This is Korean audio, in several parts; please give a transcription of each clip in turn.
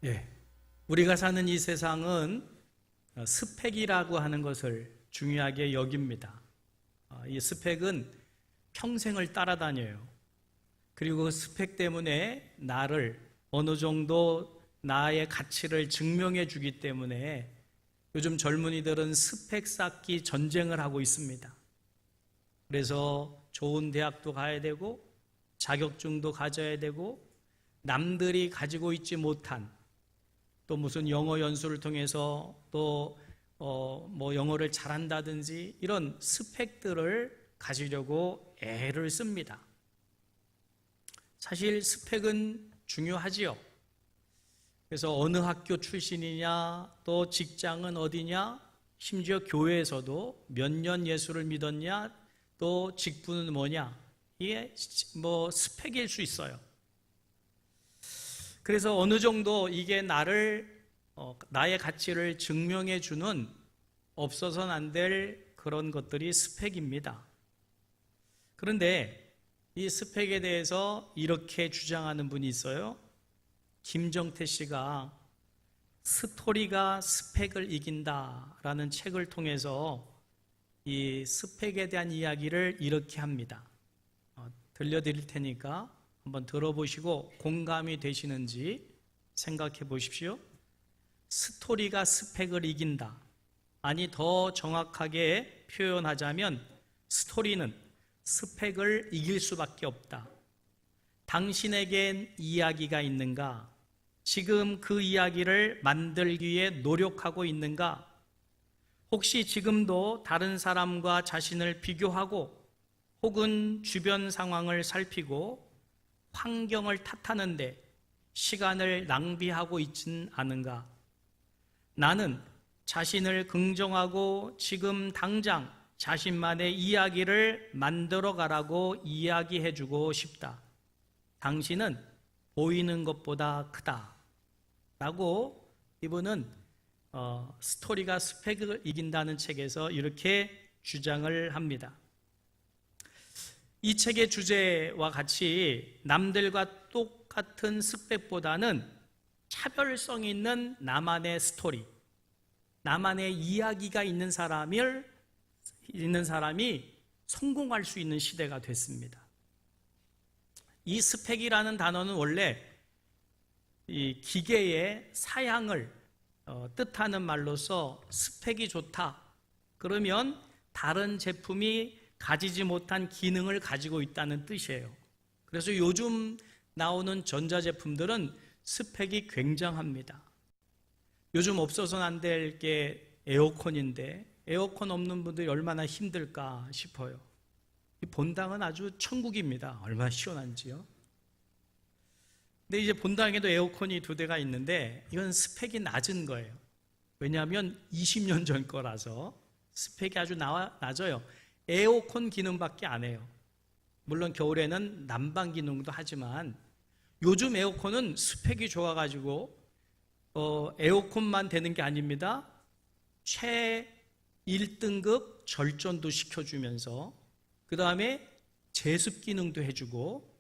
예. 우리가 사는 이 세상은 스펙이라고 하는 것을 중요하게 여깁니다. 이 스펙은 평생을 따라다녀요. 그리고 그 스펙 때문에 나를 어느 정도 나의 가치를 증명해 주기 때문에 요즘 젊은이들은 스펙 쌓기 전쟁을 하고 있습니다. 그래서 좋은 대학도 가야 되고 자격증도 가져야 되고 남들이 가지고 있지 못한 또 무슨 영어 연수를 통해서 또 뭐 영어를 잘한다든지 이런 스펙들을 가지려고 애를 씁니다. 사실 스펙은 중요하지요. 그래서 어느 학교 출신이냐, 또 직장은 어디냐, 심지어 교회에서도 몇 년 예수를 믿었냐, 또 직분은 뭐냐, 이게 뭐 스펙일 수 있어요. 그래서 어느 정도 이게 나의 가치를 증명해 주는 없어서는 안 될 그런 것들이 스펙입니다. 그런데 이 스펙에 대해서 이렇게 주장하는 분이 있어요. 김정태 씨가 스토리가 스펙을 이긴다라는 책을 통해서 이 스펙에 대한 이야기를 이렇게 합니다. 들려드릴 테니까 한번 들어보시고 공감이 되시는지 생각해 보십시오. 스토리가 스펙을 이긴다. 아니, 더 정확하게 표현하자면 스토리는 스펙을 이길 수밖에 없다. 당신에겐 이야기가 있는가? 지금 그 이야기를 만들기 위해 노력하고 있는가? 혹시 지금도 다른 사람과 자신을 비교하고 혹은 주변 상황을 살피고 환경을 탓하는데 시간을 낭비하고 있진 않은가? 나는 자신을 긍정하고 지금 당장 자신만의 이야기를 만들어 가라고 이야기해주고 싶다. 당신은 보이는 것보다 크다. 라고 이분은 스토리가 스펙을 이긴다는 책에서 이렇게 주장을 합니다. 이 책의 주제와 같이 남들과 똑같은 스펙보다는 차별성 있는 나만의 스토리, 나만의 이야기가 있는 사람이 성공할 수 있는 시대가 됐습니다. 이 스펙이라는 단어는 원래 이 기계의 사양을 뜻하는 말로서 스펙이 좋다. 그러면 다른 제품이 가지지 못한 기능을 가지고 있다는 뜻이에요. 그래서 요즘 나오는 전자제품들은 스펙이 굉장합니다. 요즘 없어서는 안 될 게 에어컨인데 에어컨 없는 분들이 얼마나 힘들까 싶어요. 이 본당은 아주 천국입니다. 얼마나 시원한지요. 근데 이제 본당에도 에어컨이 2대가 있는데 이건 스펙이 낮은 거예요. 왜냐하면 20년 전 거라서 스펙이 아주 낮아요. 에어컨 기능밖에 안 해요. 물론 겨울에는 난방 기능도 하지만 요즘 에어컨은 스펙이 좋아가지고 에어컨만 되는 게 아닙니다. 최 1등급 절전도 시켜주면서 그 다음에 제습 기능도 해주고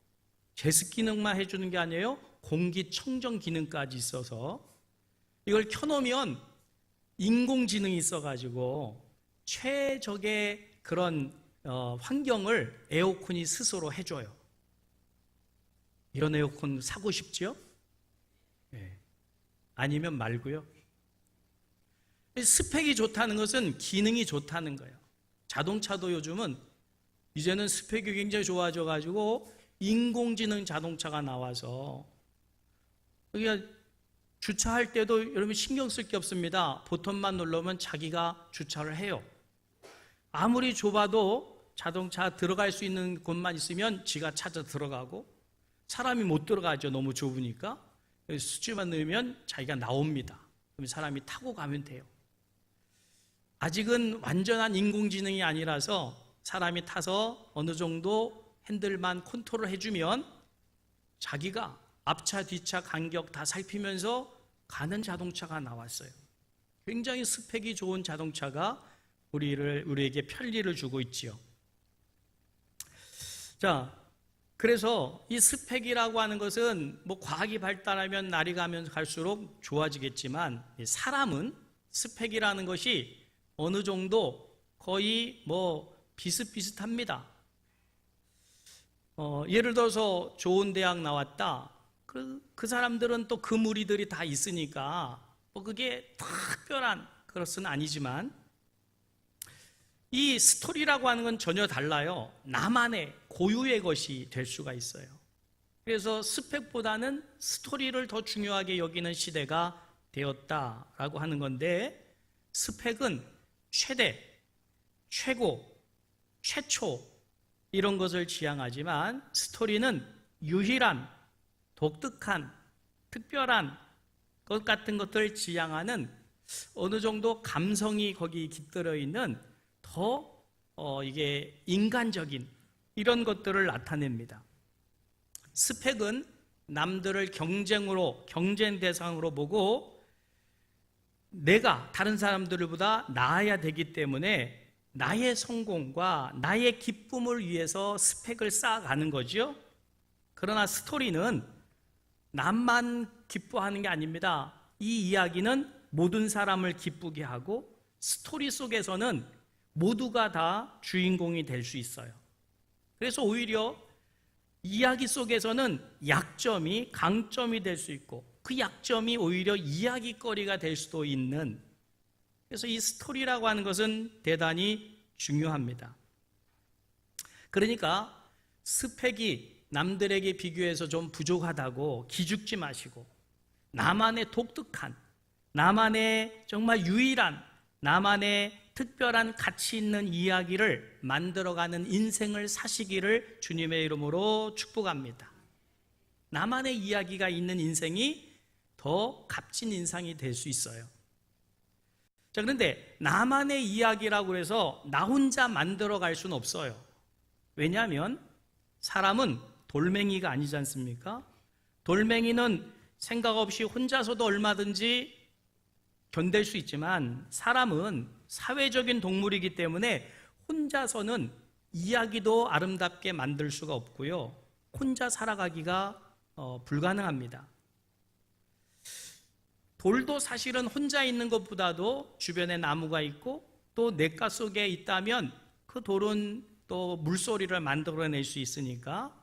제습 기능만 해주는 게 아니에요. 공기청정 기능까지 있어서 이걸 켜놓으면 인공지능이 있어가지고 최적의 그런 환경을 에어컨이 스스로 해줘요. 이런 에어컨 사고 싶지요? 네. 아니면 말고요. 스펙이 좋다는 것은 기능이 좋다는 거예요. 자동차도 요즘은 이제는 스펙이 굉장히 좋아져가지고 인공지능 자동차가 나와서 그러니까 주차할 때도 여러분 신경 쓸 게 없습니다. 버튼만 누르면 자기가 주차를 해요. 아무리 좁아도 자동차 들어갈 수 있는 곳만 있으면 지가 찾아 들어가고 사람이 못 들어가죠. 너무 좁으니까. 수치만 넣으면 자기가 나옵니다. 그럼 사람이 타고 가면 돼요. 아직은 완전한 인공지능이 아니라서 사람이 타서 어느 정도 핸들만 컨트롤 해주면 자기가 앞차 뒤차 간격 다 살피면서 가는 자동차가 나왔어요. 굉장히 스펙이 좋은 자동차가 우리에게 편리를 주고 있지요. 자, 그래서 이 스펙이라고 하는 것은 뭐 과학이 발달하면 날이 가면 갈수록 좋아지겠지만 사람은 스펙이라는 것이 어느 정도 거의 뭐 비슷비슷합니다. 예를 들어서 좋은 대학 나왔다. 그 사람들은 또 그 무리들이 다 있으니까 뭐 그게 특별한 그것은 아니지만 이 스토리라고 하는 건 전혀 달라요. 나만의 고유의 것이 될 수가 있어요. 그래서 스펙보다는 스토리를 더 중요하게 여기는 시대가 되었다라고 하는 건데, 스펙은 최대, 최고, 최초 이런 것을 지향하지만 스토리는 유일한, 독특한, 특별한 것 같은 것들을 지향하는 어느 정도 감성이 거기 깃들어 있는 더 이게 인간적인 이런 것들을 나타냅니다. 스펙은 남들을 경쟁 대상으로 보고 내가 다른 사람들보다 나아야 되기 때문에 나의 성공과 나의 기쁨을 위해서 스펙을 쌓아가는 거죠. 그러나 스토리는 남만 기뻐하는 게 아닙니다. 이 이야기는 모든 사람을 기쁘게 하고 스토리 속에서는 모두가 다 주인공이 될 수 있어요. 그래서 오히려 이야기 속에서는 약점이 강점이 될 수 있고 그 약점이 오히려 이야기거리가 될 수도 있는, 그래서 이 스토리라고 하는 것은 대단히 중요합니다. 그러니까 스펙이 남들에게 비교해서 좀 부족하다고 기죽지 마시고 나만의 독특한, 나만의 정말 유일한, 나만의 특별한 가치 있는 이야기를 만들어가는 인생을 사시기를 주님의 이름으로 축복합니다. 나만의 이야기가 있는 인생이 더 값진 인생이 될 수 있어요. 자, 그런데 나만의 이야기라고 해서 나 혼자 만들어갈 수는 없어요. 왜냐하면 사람은 돌멩이가 아니지 않습니까? 돌멩이는 생각 없이 혼자서도 얼마든지 견딜 수 있지만 사람은 사회적인 동물이기 때문에 혼자서는 이야기도 아름답게 만들 수가 없고요. 혼자 살아가기가 불가능합니다. 돌도 사실은 혼자 있는 것보다도 주변에 나무가 있고 또 냇가 속에 있다면 그 돌은 또 물소리를 만들어낼 수 있으니까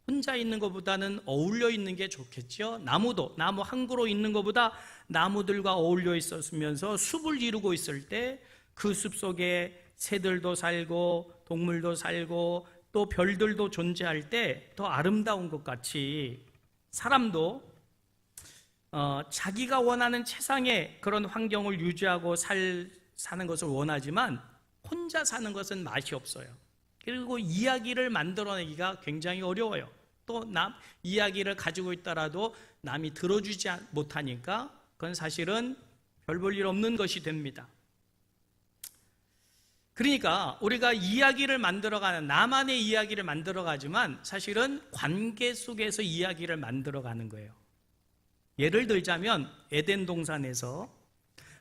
혼자 있는 것보다는 어울려 있는 게 좋겠죠. 나무도 나무 한 그루 있는 것보다 나무들과 어울려 있었으면서 숲을 이루고 있을 때 그 숲 속에 새들도 살고 동물도 살고 또 별들도 존재할 때 더 아름다운 것 같이 사람도 자기가 원하는 최상의 그런 환경을 유지하고 사는 것을 원하지만 혼자 사는 것은 맛이 없어요. 그리고 이야기를 만들어내기가 굉장히 어려워요. 또 이야기를 가지고 있더라도 남이 들어주지 못하니까 그건 사실은 별 볼 일 없는 것이 됩니다. 그러니까 우리가 이야기를 만들어가는, 나만의 이야기를 만들어가지만 사실은 관계 속에서 이야기를 만들어가는 거예요. 예를 들자면 에덴 동산에서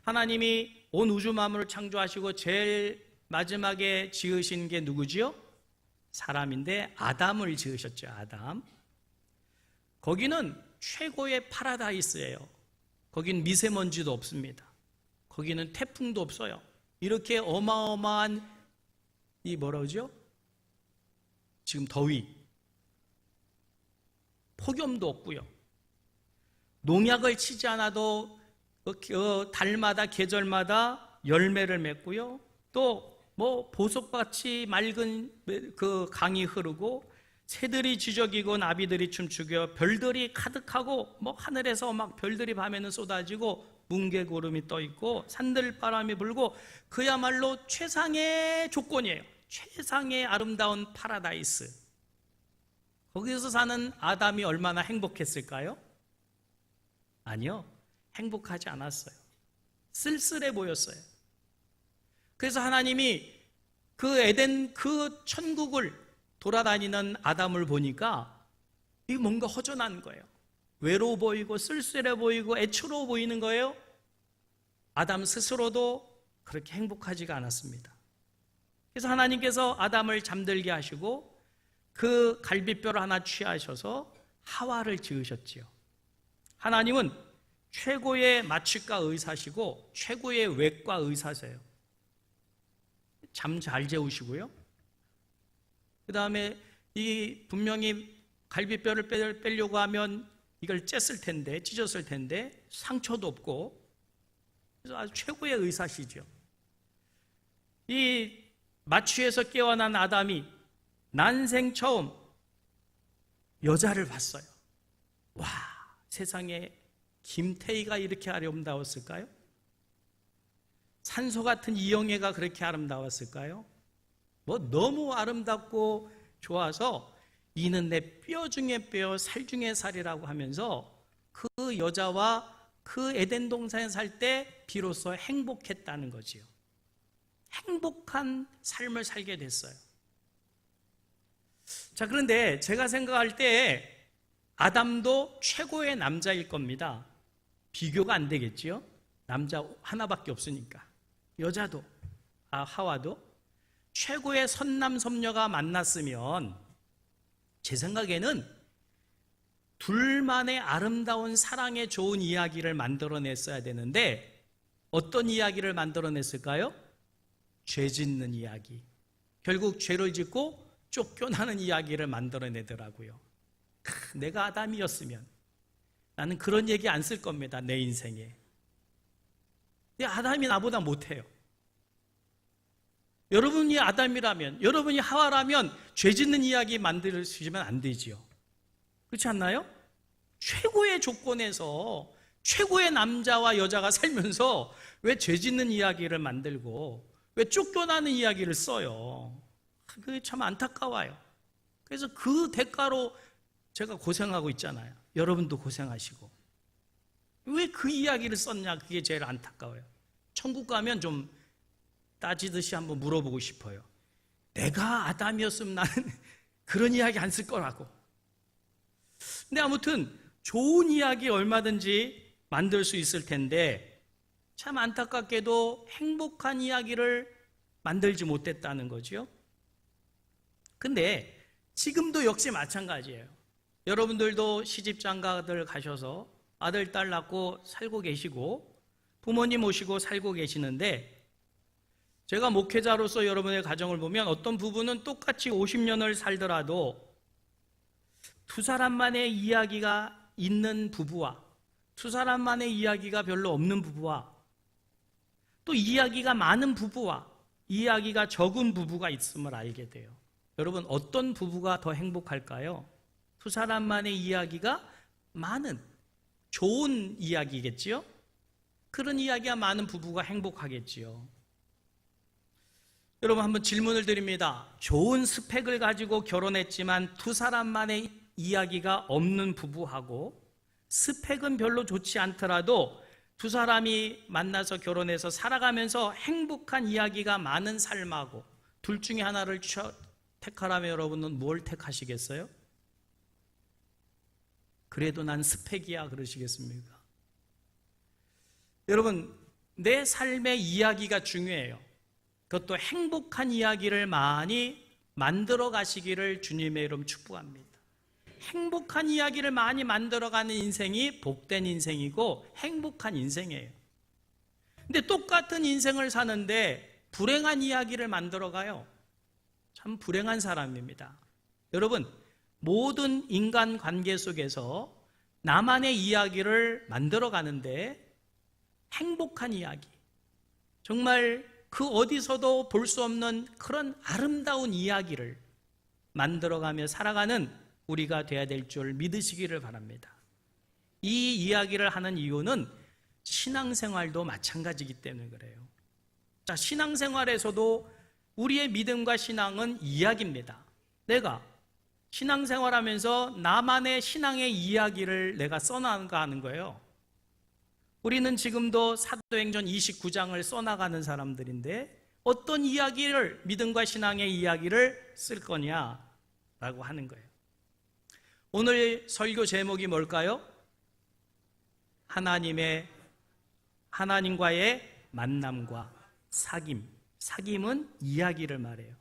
하나님이 온 우주 만물을 창조하시고 제일 마지막에 지으신 게 누구지요? 사람인데 아담을 지으셨죠. 아담. 거기는 최고의 파라다이스예요. 거긴 미세먼지도 없습니다. 거기는 태풍도 없어요. 이렇게 어마어마한 이 뭐라 그러죠? 지금 더위, 폭염도 없고요. 농약을 치지 않아도 달마다 계절마다 열매를 맺고요. 또 뭐 보석같이 맑은 그 강이 흐르고 새들이 지저귀고 나비들이 춤추고 별들이 가득하고 뭐 하늘에서 막 별들이 밤에는 쏟아지고 뭉게구름이 떠 있고 산들바람이 불고 그야말로 최상의 조건이에요. 최상의 아름다운 파라다이스. 거기서 사는 아담이 얼마나 행복했을까요? 아니요, 행복하지 않았어요. 쓸쓸해 보였어요. 그래서 하나님이 그 에덴 그 천국을 돌아다니는 아담을 보니까 이 뭔가 허전한 거예요. 외로워 보이고 쓸쓸해 보이고 애처로워 보이는 거예요. 아담 스스로도 그렇게 행복하지가 않았습니다. 그래서 하나님께서 아담을 잠들게 하시고 그 갈비뼈를 하나 취하셔서 하와를 지으셨지요. 하나님은 최고의 마취과 의사시고 최고의 외과 의사세요. 잠 잘 재우시고요. 그 다음에 이 분명히 갈비뼈를 빼려고 하면 이걸 찢었을 텐데 상처도 없고, 그래서 아주 최고의 의사시죠. 이 마취에서 깨어난 아담이 난생 처음 여자를 봤어요. 와, 세상에 김태희가 이렇게 아름다웠을까요? 산소 같은 이영애가 그렇게 아름다웠을까요? 너무 아름답고 좋아서 이는 내 뼈 중에 뼈, 살 중에 살이라고 하면서 그 여자와 그 에덴 동산에 살 때 비로소 행복했다는 거지요. 행복한 삶을 살게 됐어요. 자, 그런데 제가 생각할 때 아담도 최고의 남자일 겁니다. 비교가 안 되겠지요? 남자 하나밖에 없으니까. 여자도, 하와도 최고의 선남선녀가 만났으면 제 생각에는 둘만의 아름다운 사랑의 좋은 이야기를 만들어냈어야 되는데 어떤 이야기를 만들어냈을까요? 죄 짓는 이야기. 결국 죄를 짓고 쫓겨나는 이야기를 만들어내더라고요. 내가 아담이었으면 나는 그런 얘기 안 쓸 겁니다. 내 인생에. 근데 아담이 나보다 못해요. 여러분이 아담이라면, 여러분이 하와라면 죄 짓는 이야기 만드시면 안 되지요. 그렇지 않나요? 최고의 조건에서 최고의 남자와 여자가 살면서 왜 죄 짓는 이야기를 만들고 왜 쫓겨나는 이야기를 써요? 그게 참 안타까워요. 그래서 그 대가로 제가 고생하고 있잖아요. 여러분도 고생하시고. 왜 그 이야기를 썼냐? 그게 제일 안타까워요. 천국 가면 좀 따지듯이 한번 물어보고 싶어요. 내가 아담이었으면 나는 그런 이야기 안 쓸 거라고. 근데 아무튼 좋은 이야기 얼마든지 만들 수 있을 텐데 참 안타깝게도 행복한 이야기를 만들지 못했다는 거죠. 근데 지금도 역시 마찬가지예요. 여러분들도 시집장가들 가셔서 아들, 딸 낳고 살고 계시고 부모님 모시고 살고 계시는데 제가 목회자로서 여러분의 가정을 보면 어떤 부부는 똑같이 50년을 살더라도 두 사람만의 이야기가 있는 부부와 두 사람만의 이야기가 별로 없는 부부와 또 이야기가 많은 부부와 이야기가 적은 부부가 있음을 알게 돼요. 여러분 어떤 부부가 더 행복할까요? 두 사람만의 이야기가 많은 좋은 이야기겠지요? 그런 이야기가 많은 부부가 행복하겠지요. 여러분 한번 질문을 드립니다. 좋은 스펙을 가지고 결혼했지만 두 사람만의 이야기가 없는 부부하고 스펙은 별로 좋지 않더라도 두 사람이 만나서 결혼해서 살아가면서 행복한 이야기가 많은 삶하고 둘 중에 하나를 택하라면 여러분은 뭘 택하시겠어요? 그래도 난 스펙이야 그러시겠습니까? 여러분 내 삶의 이야기가 중요해요. 그것도 행복한 이야기를 많이 만들어 가시기를 주님의 이름 축복합니다. 행복한 이야기를 많이 만들어가는 인생이 복된 인생이고 행복한 인생이에요. 근데 똑같은 인생을 사는데 불행한 이야기를 만들어가요. 참 불행한 사람입니다. 여러분 모든 인간관계 속에서 나만의 이야기를 만들어가는데 행복한 이야기, 정말 그 어디서도 볼 수 없는 그런 아름다운 이야기를 만들어가며 살아가는 우리가 돼야 될 줄 믿으시기를 바랍니다. 이 이야기를 하는 이유는 신앙생활도 마찬가지이기 때문에 그래요. 자, 신앙생활에서도 우리의 믿음과 신앙은 이야기입니다. 내가 신앙생활하면서 나만의 신앙의 이야기를 내가 써나가는 거예요. 우리는 지금도 사도행전 29장을 써나가는 사람들인데 어떤 이야기를, 믿음과 신앙의 이야기를 쓸 거냐라고 하는 거예요. 오늘 설교 제목이 뭘까요? 하나님과의 만남과 사귐. 사귐은 이야기를 말해요.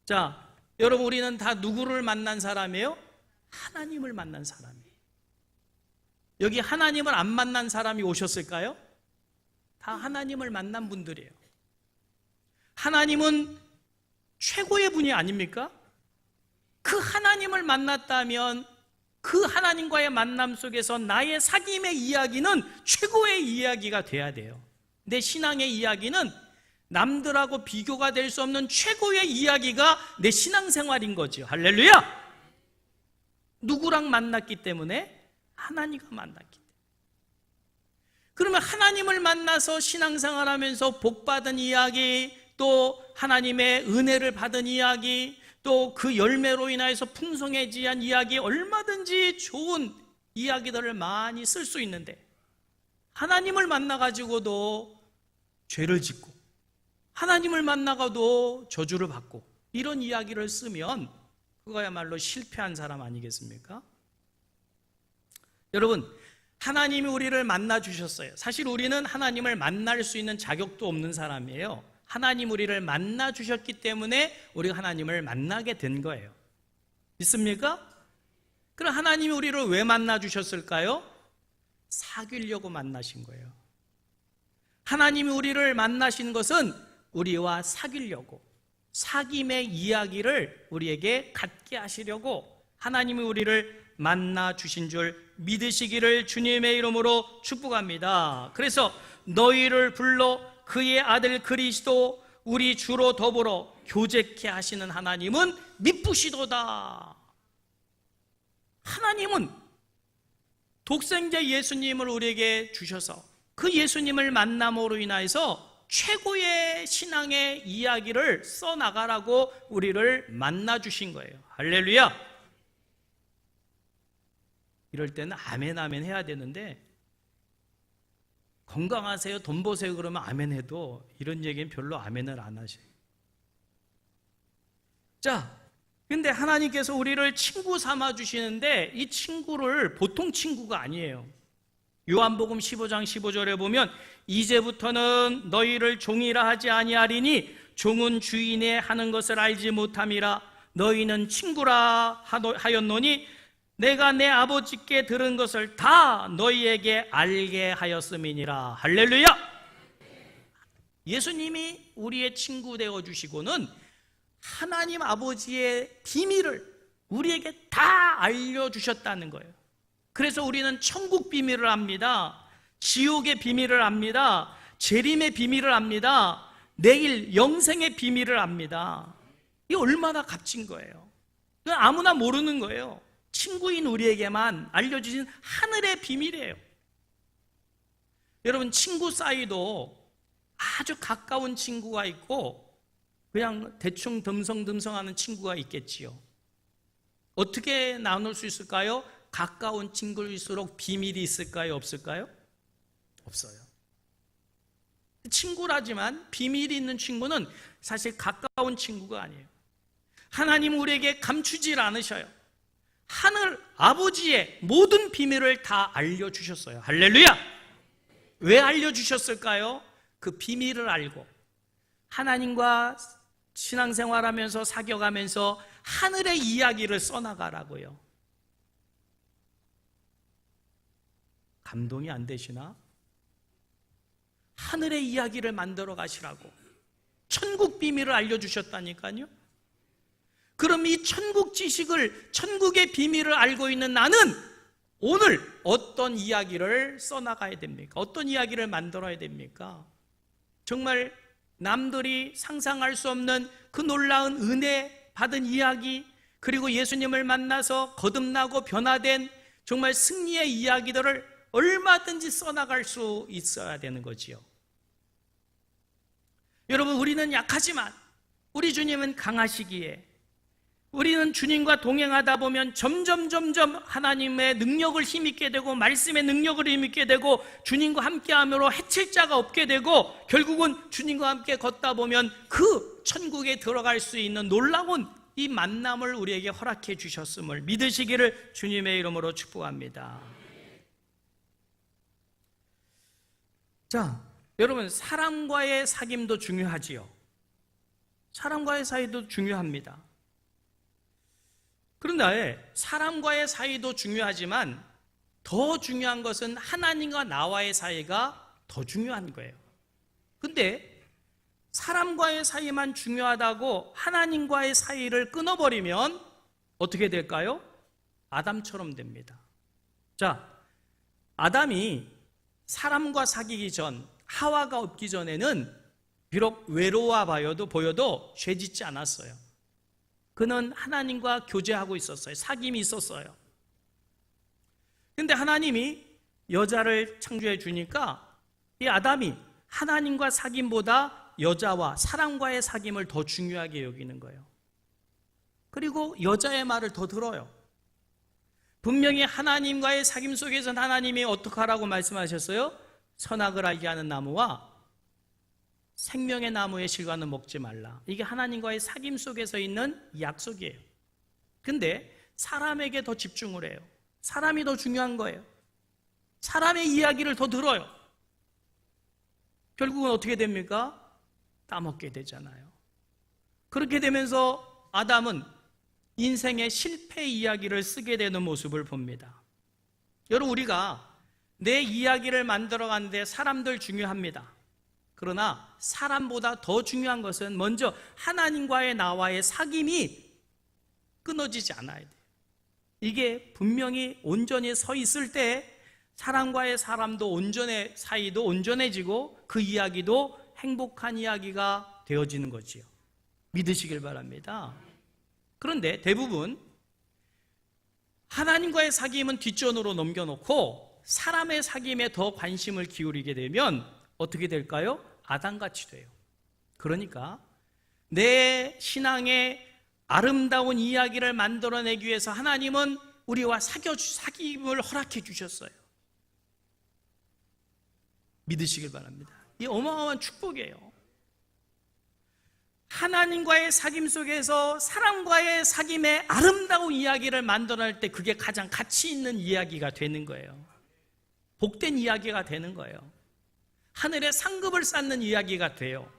자, 여러분, 우리는 다 누구를 만난 사람이에요? 하나님을 만난 사람이에요. 여기 하나님을 안 만난 사람이 오셨을까요? 다 하나님을 만난 분들이에요. 하나님은 최고의 분이 아닙니까? 그 하나님을 만났다면 그 하나님과의 만남 속에서 나의 사귐의 이야기는 최고의 이야기가 돼야 돼요. 내 신앙의 이야기는 남들하고 비교가 될 수 없는 최고의 이야기가 내 신앙생활인 거죠. 할렐루야! 누구랑 만났기 때문에? 하나님과 만났기 때문에. 그러면 하나님을 만나서 신앙생활하면서 복받은 이야기, 또 하나님의 은혜를 받은 이야기, 또 그 열매로 인하여서 풍성해지한 이야기, 얼마든지 좋은 이야기들을 많이 쓸 수 있는데, 하나님을 만나가지고도 죄를 짓고 하나님을 만나가도 저주를 받고 이런 이야기를 쓰면 그거야말로 실패한 사람 아니겠습니까? 여러분, 하나님이 우리를 만나 주셨어요. 사실 우리는 하나님을 만날 수 있는 자격도 없는 사람이에요. 하나님 우리를 만나 주셨기 때문에 우리가 하나님을 만나게 된 거예요. 믿습니까? 그럼 하나님이 우리를 왜 만나 주셨을까요? 사귀려고 만나신 거예요. 하나님이 우리를 만나신 것은 우리와 사귀려고, 사귐의 이야기를 우리에게 갖게 하시려고 하나님이 우리를 만나 주신 줄 믿으시기를 주님의 이름으로 축복합니다. 그래서 너희를 불러 그의 아들 그리스도 우리 주로 더불어 교제케 하시는 하나님은 미쁘시도다. 하나님은 독생자 예수님을 우리에게 주셔서 그 예수님을 만남으로 인하여서 최고의 신앙의 이야기를 써나가라고 우리를 만나 주신 거예요. 할렐루야! 이럴 때는 아멘 아멘 해야 되는데, 건강하세요, 돈 버세요 그러면 아멘 해도 이런 얘기는 별로 아멘을 안 하셔요. 자, 근데 하나님께서 우리를 친구 삼아 주시는데 이 친구를 보통 친구가 아니에요. 요한복음 15장 15절에 보면 이제부터는 너희를 종이라 하지 아니하리니 종은 주인의 하는 것을 알지 못함이라. 너희는 친구라 하였노니 내가 내 아버지께 들은 것을 다 너희에게 알게 하였음이니라. 할렐루야! 예수님이 우리의 친구 되어 주시고는 하나님 아버지의 비밀을 우리에게 다 알려주셨다는 거예요. 그래서 우리는 천국 비밀을 압니다. 지옥의 비밀을 압니다. 재림의 비밀을 압니다. 내일 영생의 비밀을 압니다. 이게 얼마나 값진 거예요. 아무나 모르는 거예요. 친구인 우리에게만 알려주신 하늘의 비밀이에요. 여러분, 친구 사이도 아주 가까운 친구가 있고 그냥 대충 듬성듬성하는 친구가 있겠지요. 어떻게 나눌 수 있을까요? 가까운 친구일수록 비밀이 있을까요? 없을까요? 없어요. 친구라지만 비밀이 있는 친구는 사실 가까운 친구가 아니에요. 하나님 우리에게 감추질 않으셔요. 하늘 아버지의 모든 비밀을 다 알려주셨어요. 할렐루야! 왜 알려주셨을까요? 그 비밀을 알고 하나님과 신앙생활하면서 사귀어가면서 하늘의 이야기를 써나가라고요. 감동이 안 되시나? 하늘의 이야기를 만들어 가시라고 천국 비밀을 알려주셨다니까요. 그럼 이 천국 지식을, 천국의 비밀을 알고 있는 나는 오늘 어떤 이야기를 써나가야 됩니까? 어떤 이야기를 만들어야 됩니까? 정말 남들이 상상할 수 없는 그 놀라운 은혜 받은 이야기, 그리고 예수님을 만나서 거듭나고 변화된 정말 승리의 이야기들을 얼마든지 써나갈 수 있어야 되는 거지요. 여러분, 우리는 약하지만 우리 주님은 강하시기에 우리는 주님과 동행하다 보면 점점 하나님의 능력을 힘입게 되고 말씀의 능력을 힘입게 되고 주님과 함께함으로 해칠 자가 없게 되고 결국은 주님과 함께 걷다 보면 그 천국에 들어갈 수 있는 놀라운 이 만남을 우리에게 허락해 주셨음을 믿으시기를 주님의 이름으로 축복합니다. 자, 여러분, 사람과의 사귐도 중요하지요. 사람과의 사이도 중요합니다. 그런데 사람과의 사이도 중요하지만 더 중요한 것은 하나님과 나와의 사이가 더 중요한 거예요. 근데 사람과의 사이만 중요하다고 하나님과의 사이를 끊어버리면 어떻게 될까요? 아담처럼 됩니다. 자, 아담이 사람과 사귀기 전, 하와가 없기 전에는 비록 외로워 보여도 죄짓지 않았어요. 그는 하나님과 교제하고 있었어요. 사귐이 있었어요. 근데 하나님이 여자를 창조해 주니까 이 아담이 하나님과 사귐보다 여자와 사람과의 사귐을 더 중요하게 여기는 거예요. 그리고 여자의 말을 더 들어요. 분명히 하나님과의 사귐 속에서는 하나님이 어떻게 하라고 말씀하셨어요? 선악을 알게 하는 나무와 생명의 나무의 실과는 먹지 말라. 이게 하나님과의 사귐 속에서 있는 약속이에요. 근데 사람에게 더 집중을 해요. 사람이 더 중요한 거예요. 사람의 이야기를 더 들어요. 결국은 어떻게 됩니까? 따먹게 되잖아요. 그렇게 되면서 아담은 인생의 실패 이야기를 쓰게 되는 모습을 봅니다. 여러분, 우리가 내 이야기를 만들어가는데 사람들 중요합니다. 그러나 사람보다 더 중요한 것은 먼저 하나님과의 나와의 사귐이 끊어지지 않아야 돼요. 이게 분명히 온전히 서 있을 때 사람과의 사이도 온전해지고 그 이야기도 행복한 이야기가 되어지는 거지요. 믿으시길 바랍니다. 그런데 대부분 하나님과의 사귐은 뒷전으로 넘겨놓고 사람의 사귐에 더 관심을 기울이게 되면 어떻게 될까요? 아담같이 돼요. 그러니까 내 신앙의 아름다운 이야기를 만들어내기 위해서 하나님은 우리와 사귐을 허락해 주셨어요. 믿으시길 바랍니다. 이 어마어마한 축복이에요. 하나님과의 사귐 속에서 사람과의 사귐의 아름다운 이야기를 만들어낼 때 그게 가장 가치 있는 이야기가 되는 거예요. 복된 이야기가 되는 거예요. 하늘의 상급을 쌓는 이야기가 돼요.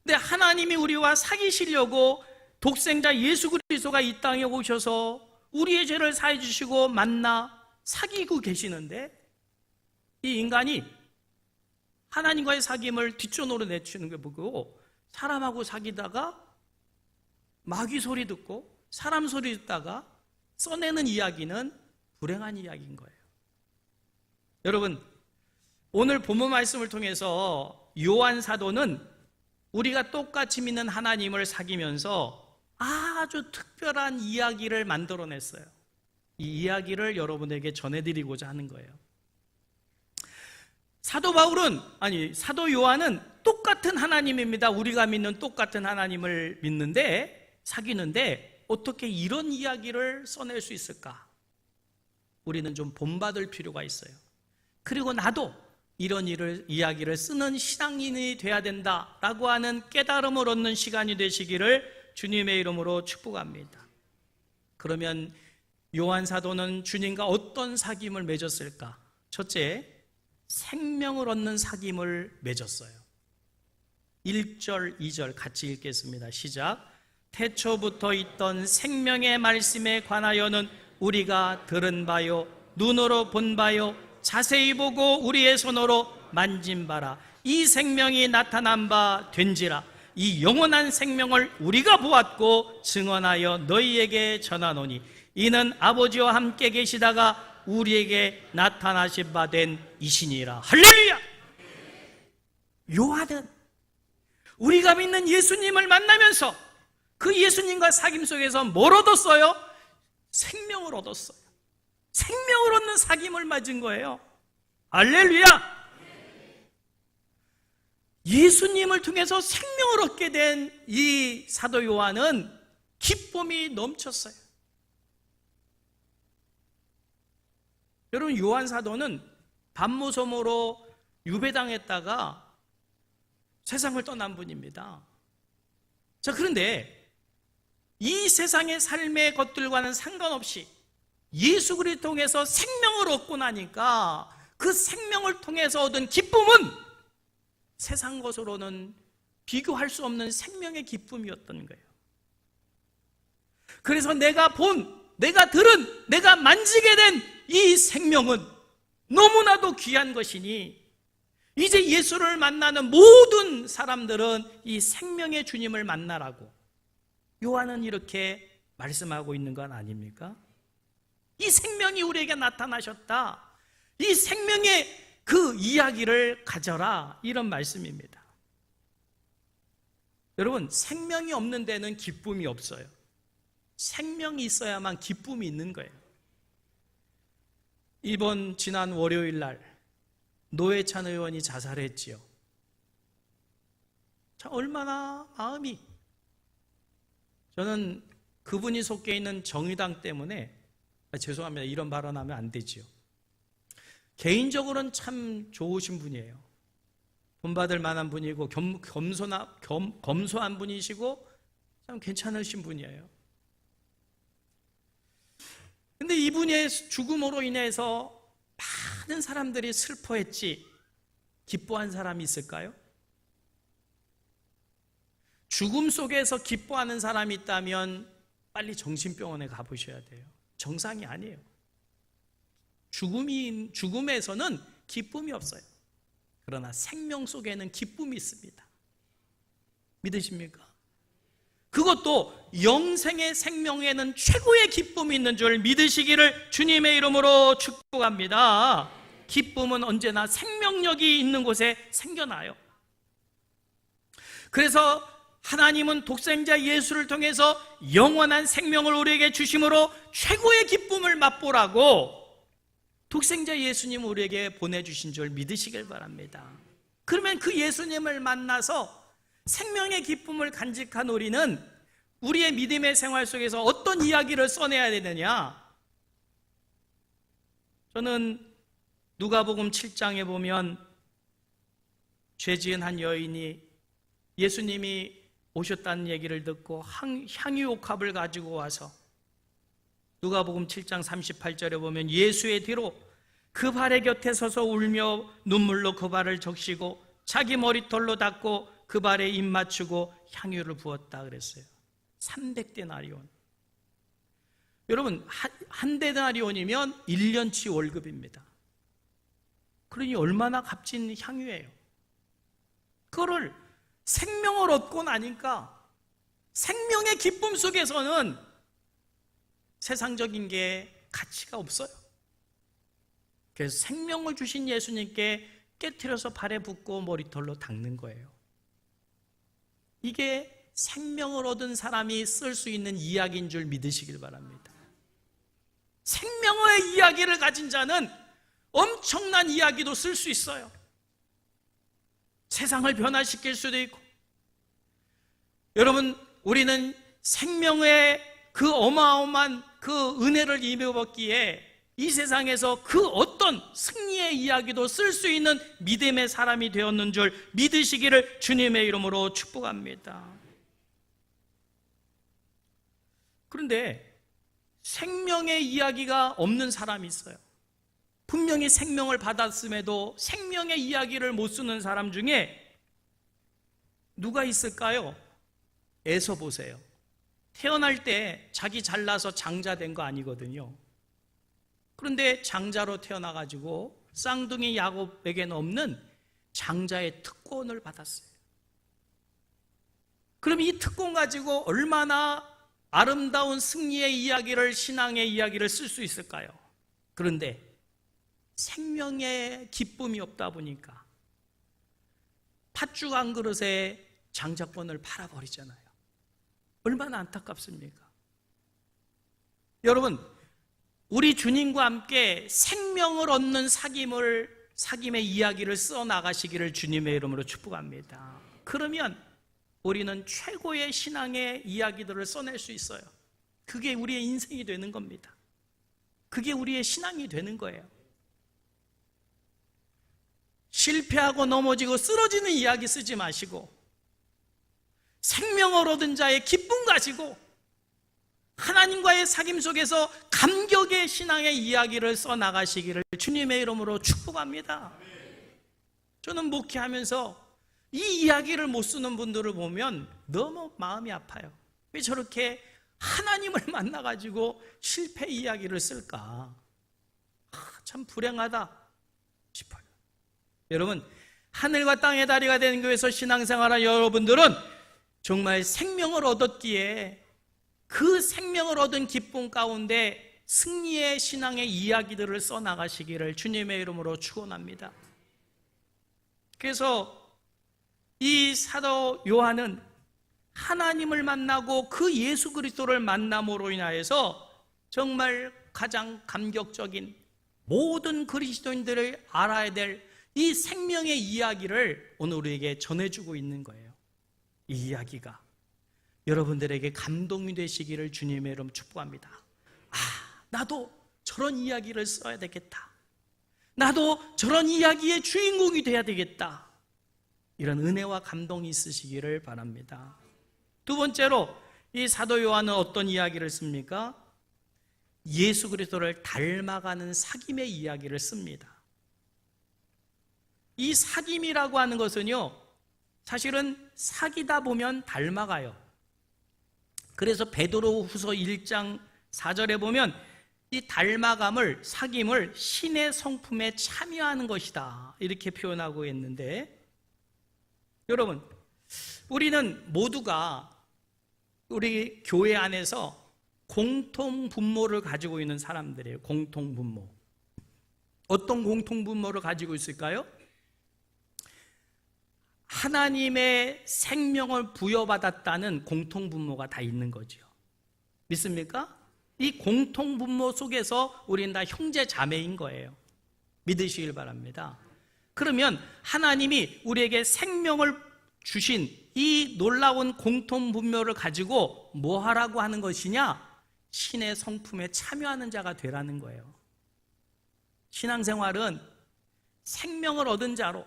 근데 하나님이 우리와 사귀시려고 독생자 예수 그리스도가 이 땅에 오셔서 우리의 죄를 사해 주시고 만나 사귀고 계시는데 이 인간이 하나님과의 사귐을 뒷전으로 내치는 걸 보고 사람하고 사귀다가 마귀 소리 듣고 사람 소리 듣다가 써내는 이야기는 불행한 이야기인 거예요. 여러분, 오늘 본문 말씀을 통해서 요한 사도는 우리가 똑같이 믿는 하나님을 사귀면서 아주 특별한 이야기를 만들어냈어요. 이 이야기를 여러분에게 전해드리고자 하는 거예요. 사도 요한은 똑같은 하나님입니다. 우리가 믿는 똑같은 하나님을 사귀는데 어떻게 이런 이야기를 써낼 수 있을까? 우리는 좀 본받을 필요가 있어요. 그리고 나도 이런 이야기를 쓰는 신앙인이 돼야 된다라고 하는 깨달음을 얻는 시간이 되시기를 주님의 이름으로 축복합니다. 그러면 요한 사도는 주님과 어떤 사귐을 맺었을까? 첫째, 생명을 얻는 사귐을 맺었어요. 1절, 2절 같이 읽겠습니다. 시작. 태초부터 있던 생명의 말씀에 관하여는 우리가 들은 바요, 눈으로 본 바요, 자세히 보고 우리의 손으로 만진 바라. 이 생명이 나타난 바 된지라. 이 영원한 생명을 우리가 보았고 증언하여 너희에게 전하노니 이는 아버지와 함께 계시다가 우리에게 나타나신 바 된 이시니라. 할렐루야! 요한은 우리가 믿는 예수님을 만나면서 그 예수님과 사귐 속에서 뭘 얻었어요? 생명을 얻었어요. 생명을 얻는 사귐을 맞은 거예요. 할렐루야! 예수님을 통해서 생명을 얻게 된 이 사도 요한은 기쁨이 넘쳤어요. 여러분, 요한 사도는 반모섬으로 유배당했다가 세상을 떠난 분입니다. 자, 그런데 이 세상의 삶의 것들과는 상관없이 예수 그리스도 통해서 생명을 얻고 나니까 그 생명을 통해서 얻은 기쁨은 세상 것으로는 비교할 수 없는 생명의 기쁨이었던 거예요. 그래서 내가 들은, 내가 만지게 된 이 생명은 너무나도 귀한 것이니 이제 예수를 만나는 모든 사람들은 이 생명의 주님을 만나라고 요한은 이렇게 말씀하고 있는 건 아닙니까? 이 생명이 우리에게 나타나셨다. 이 생명의 그 이야기를 가져라, 이런 말씀입니다. 여러분, 생명이 없는 데는 기쁨이 없어요. 생명이 있어야만 기쁨이 있는 거예요. 지난 월요일 날 노회찬 의원이 자살했지요. 참 얼마나 마음이, 저는 그분이 속해 있는 정의당 때문에, 죄송합니다, 이런 발언하면 안 되지요. 개인적으로는 참 좋으신 분이에요. 본받을 만한 분이고 검소한 분이시고 참 괜찮으신 분이에요. 근데 이분의 죽음으로 인해서 많은 사람들이 슬퍼했지 기뻐한 사람이 있을까요? 죽음 속에서 기뻐하는 사람이 있다면 빨리 정신병원에 가보셔야 돼요. 정상이 아니에요. 죽음에서는 기쁨이 없어요. 그러나 생명 속에는 기쁨이 있습니다. 믿으십니까? 그것도 영생의 생명에는 최고의 기쁨이 있는 줄 믿으시기를 주님의 이름으로 축복합니다. 기쁨은 언제나 생명력이 있는 곳에 생겨나요. 그래서 하나님은 독생자 예수를 통해서 영원한 생명을 우리에게 주심으로 최고의 기쁨을 맛보라고 독생자 예수님을 우리에게 보내주신 줄 믿으시길 바랍니다. 그러면 그 예수님을 만나서 생명의 기쁨을 간직한 우리는 우리의 믿음의 생활 속에서 어떤 이야기를 써내야 되느냐? 저는 누가복음 7장에 보면 죄 지은 한 여인이 예수님이 오셨다는 얘기를 듣고 향유옥합을 가지고 와서 누가복음 7장 38절에 보면 예수의 뒤로 그 발의 곁에 서서 울며 눈물로 그 발을 적시고 자기 머리털로 닦고 그 발에 입 맞추고 향유를 부었다 그랬어요. 300데나리온. 여러분, 한 데나리온이면 1년치 월급입니다. 그러니 얼마나 값진 향유예요. 그거를 생명을 얻고 나니까 생명의 기쁨 속에서는 세상적인 게 가치가 없어요. 그래서 생명을 주신 예수님께 깨트려서 발에 붓고 머리털로 닦는 거예요. 이게 생명을 얻은 사람이 쓸 수 있는 이야기인 줄 믿으시길 바랍니다. 생명의 이야기를 가진 자는 엄청난 이야기도 쓸 수 있어요. 세상을 변화시킬 수도 있고. 여러분, 우리는 생명의 그 어마어마한 그 은혜를 입어봤기에 이 세상에서 그 어떤 승리의 이야기도 쓸 수 있는 믿음의 사람이 되었는 줄 믿으시기를 주님의 이름으로 축복합니다. 그런데 생명의 이야기가 없는 사람이 있어요. 분명히 생명을 받았음에도 생명의 이야기를 못 쓰는 사람 중에 누가 있을까요? 에서 보세요. 태어날 때 자기 잘나서 장자 된 거 아니거든요. 그런데 장자로 태어나가지고 쌍둥이 야곱에게는 없는 장자의 특권을 받았어요. 그럼 이 특권 가지고 얼마나 아름다운 승리의 이야기를, 신앙의 이야기를 쓸 수 있을까요? 그런데 생명의 기쁨이 없다 보니까 팥죽 한 그릇에 장자권을 팔아버리잖아요. 얼마나 안타깝습니까? 여러분, 우리 주님과 함께 생명을 얻는 사귐의 이야기를 써나가시기를 주님의 이름으로 축복합니다. 그러면 우리는 최고의 신앙의 이야기들을 써낼 수 있어요. 그게 우리의 인생이 되는 겁니다. 그게 우리의 신앙이 되는 거예요. 실패하고 넘어지고 쓰러지는 이야기 쓰지 마시고 생명을 얻은 자의 기쁨 가지고 하나님과의 사귐 속에서 감격의 신앙의 이야기를 써나가시기를 주님의 이름으로 축복합니다. 저는 목회하면서 이 이야기를 못 쓰는 분들을 보면 너무 마음이 아파요. 왜 저렇게 하나님을 만나가지고 실패 이야기를 쓸까? 참 불행하다 싶어요. 여러분, 하늘과 땅의 다리가 되는 교회에서 신앙생활한 여러분들은 정말 생명을 얻었기에 그 생명을 얻은 기쁨 가운데 승리의 신앙의 이야기들을 써나가시기를 주님의 이름으로 축원합니다. 그래서 이 사도 요한은 하나님을 만나고 그 예수 그리스도를 만남으로 인하여서 정말 가장 감격적인 모든 그리스도인들이 알아야 될 이 생명의 이야기를 오늘 우리에게 전해주고 있는 거예요. 이 이야기가 여러분들에게 감동이 되시기를 주님의 이름 축복합니다. 나도 저런 이야기를 써야 되겠다. 나도 저런 이야기의 주인공이 돼야 되겠다. 이런 은혜와 감동이 있으시기를 바랍니다. 두 번째로 이 사도 요한은 어떤 이야기를 씁니까? 예수 그리스도를 닮아가는 사귐의 이야기를 씁니다. 이 사귐이라고 하는 것은요, 사실은 사귀다 보면 닮아가요. 그래서 베드로후서 1장 4절에 보면 이 닮아감을, 사귐을 신의 성품에 참여하는 것이다 이렇게 표현하고 있는데, 여러분, 우리는 모두가 우리 교회 안에서 공통분모를 가지고 있는 사람들이에요. 공통분모. 어떤 공통분모를 가지고 있을까요? 하나님의 생명을 부여받았다는 공통분모가 다 있는 거죠. 믿습니까? 이 공통분모 속에서 우리는 다 형제 자매인 거예요. 믿으시길 바랍니다. 그러면 하나님이 우리에게 생명을 주신 이 놀라운 공통분모를 가지고 뭐 하라고 하는 것이냐? 신의 성품에 참여하는 자가 되라는 거예요. 신앙생활은 생명을 얻은 자로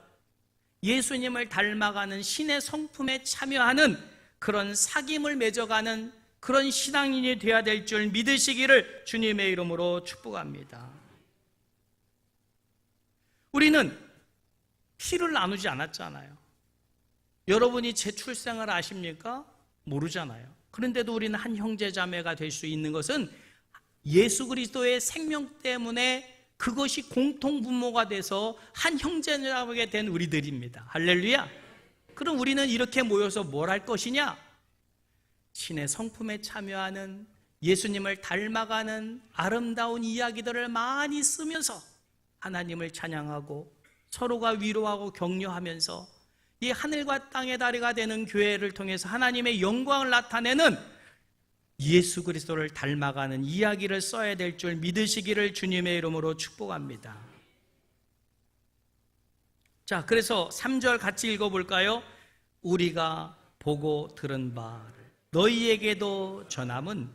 예수님을 닮아가는 신의 성품에 참여하는 그런 사귐을 맺어가는 그런 신앙인이 되어야 될 줄 믿으시기를 주님의 이름으로 축복합니다. 우리는 피를 나누지 않았잖아요. 여러분이 제 출생을 아십니까? 모르잖아요. 그런데도 우리는 한 형제자매가 될 수 있는 것은 예수 그리스도의 생명 때문에 그것이 공통분모가 돼서 한 형제자매가 된 우리들입니다. 할렐루야. 그럼 우리는 이렇게 모여서 뭘 할 것이냐? 신의 성품에 참여하는, 예수님을 닮아가는 아름다운 이야기들을 많이 쓰면서 하나님을 찬양하고 서로가 위로하고 격려하면서 이 하늘과 땅의 다리가 되는 교회를 통해서 하나님의 영광을 나타내는 예수 그리스도를 닮아가는 이야기를 써야 될 줄 믿으시기를 주님의 이름으로 축복합니다. 자, 그래서 3절 같이 읽어볼까요? 우리가 보고 들은 바를 너희에게도 전함은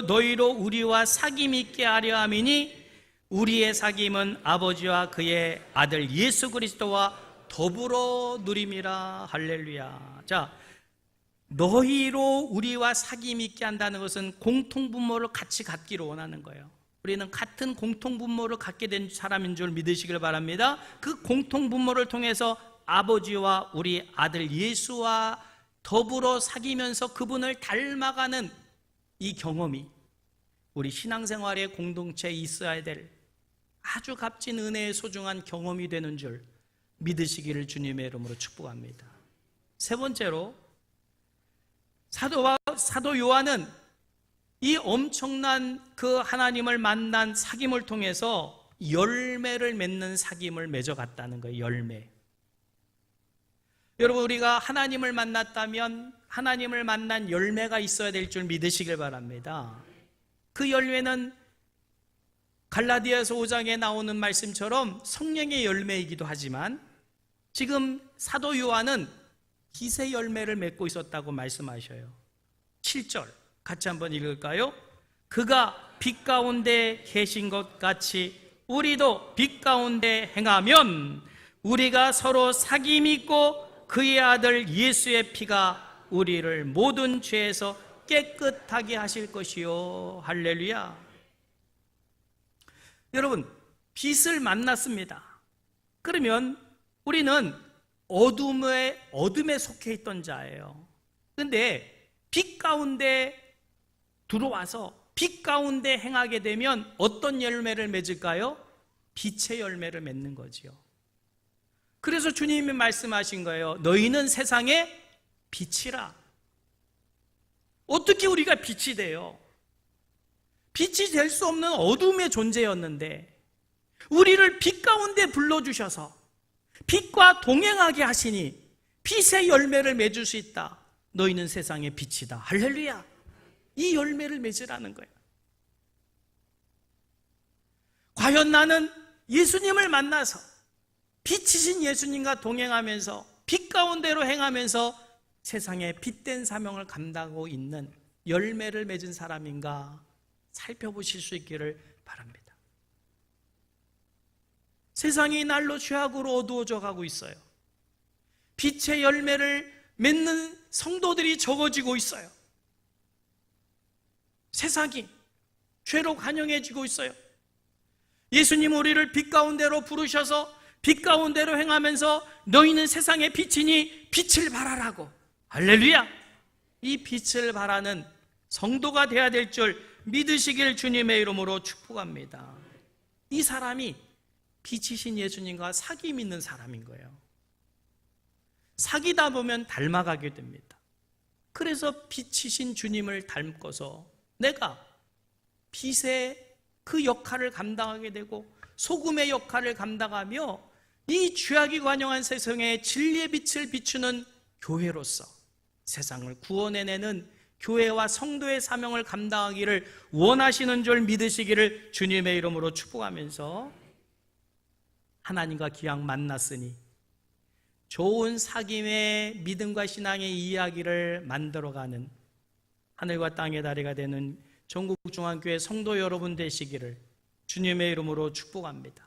너희로 우리와 사귐 있게 하려 함이니 우리의 사귐은 아버지와 그의 아들 예수 그리스도와 더불어 누림이라. 할렐루야. 자, 너희로 우리와 사귐 있게 한다는 것은 공통분모를 같이 갖기를 원하는 거예요. 우리는 같은 공통분모를 갖게 된 사람인 줄 믿으시길 바랍니다. 그 공통분모를 통해서 아버지와 우리 아들 예수와 더불어 사귀면서 그분을 닮아가는 이 경험이 우리 신앙생활의 공동체에 있어야 될 아주 값진 은혜의 소중한 경험이 되는 줄 믿으시기를 주님의 이름으로 축복합니다. 세 번째로 사도 요한은 이 엄청난 그 하나님을 만난 사귐을 통해서 열매를 맺는 사귐을 맺어갔다는 거예요. 열매. 여러분, 우리가 하나님을 만났다면 하나님을 만난 열매가 있어야 될 줄 믿으시길 바랍니다. 그 열매는 갈라디아서 5장에 나오는 말씀처럼 성령의 열매이기도 하지만 지금 사도 요한은 기세 열매를 맺고 있었다고 말씀하셔요. 7절 같이 한번 읽을까요? 그가 빛 가운데 계신 것 같이 우리도 빛 가운데 행하면 우리가 서로 사귐이 있고 그의 아들 예수의 피가 우리를 모든 죄에서 깨끗하게 하실 것이요. 할렐루야. 여러분, 빛을 만났습니다. 그러면 우리는 어둠에 속해 있던 자예요. 그런데 빛 가운데 들어와서 빛 가운데 행하게 되면 어떤 열매를 맺을까요? 빛의 열매를 맺는 거지요. 그래서 주님이 말씀하신 거예요. 너희는 세상의 빛이라. 어떻게 우리가 빛이 돼요? 빛이 될 수 없는 어둠의 존재였는데 우리를 빛 가운데 불러주셔서 빛과 동행하게 하시니 빛의 열매를 맺을 수 있다. 너희는 세상의 빛이다. 할렐루야. 이 열매를 맺으라는 거예요. 과연 나는 예수님을 만나서 빛이신 예수님과 동행하면서 빛 가운데로 행하면서 세상에 빛된 사명을 감당하고 있는 열매를 맺은 사람인가 살펴보실 수 있기를 바랍니다. 세상이 날로 죄악으로 어두워져 가고 있어요. 빛의 열매를 맺는 성도들이 적어지고 있어요. 세상이 죄로 관영해지고 있어요. 예수님 우리를 빛 가운데로 부르셔서 빛 가운데로 행하면서 너희는 세상의 빛이니 빛을 발하라고. 할렐루야. 이 빛을 발하는 성도가 되어야 될 줄 믿으시길 주님의 이름으로 축복합니다. 이 사람이 빛이신 예수님과 사귐 있는 사람인 거예요. 사귀다 보면 닮아가게 됩니다. 그래서 빛이신 주님을 닮고서 내가 빛의 그 역할을 감당하게 되고 소금의 역할을 감당하며 이 죄악이 관영한 세상에 진리의 빛을 비추는 교회로서 세상을 구원해내는 교회와 성도의 사명을 감당하기를 원하시는 줄 믿으시기를 주님의 이름으로 축복하면서 하나님과 기왕 만났으니 좋은 사귐의 믿음과 신앙의 이야기를 만들어가는 하늘과 땅의 다리가 되는 전국중앙교회 성도 여러분 되시기를 주님의 이름으로 축복합니다.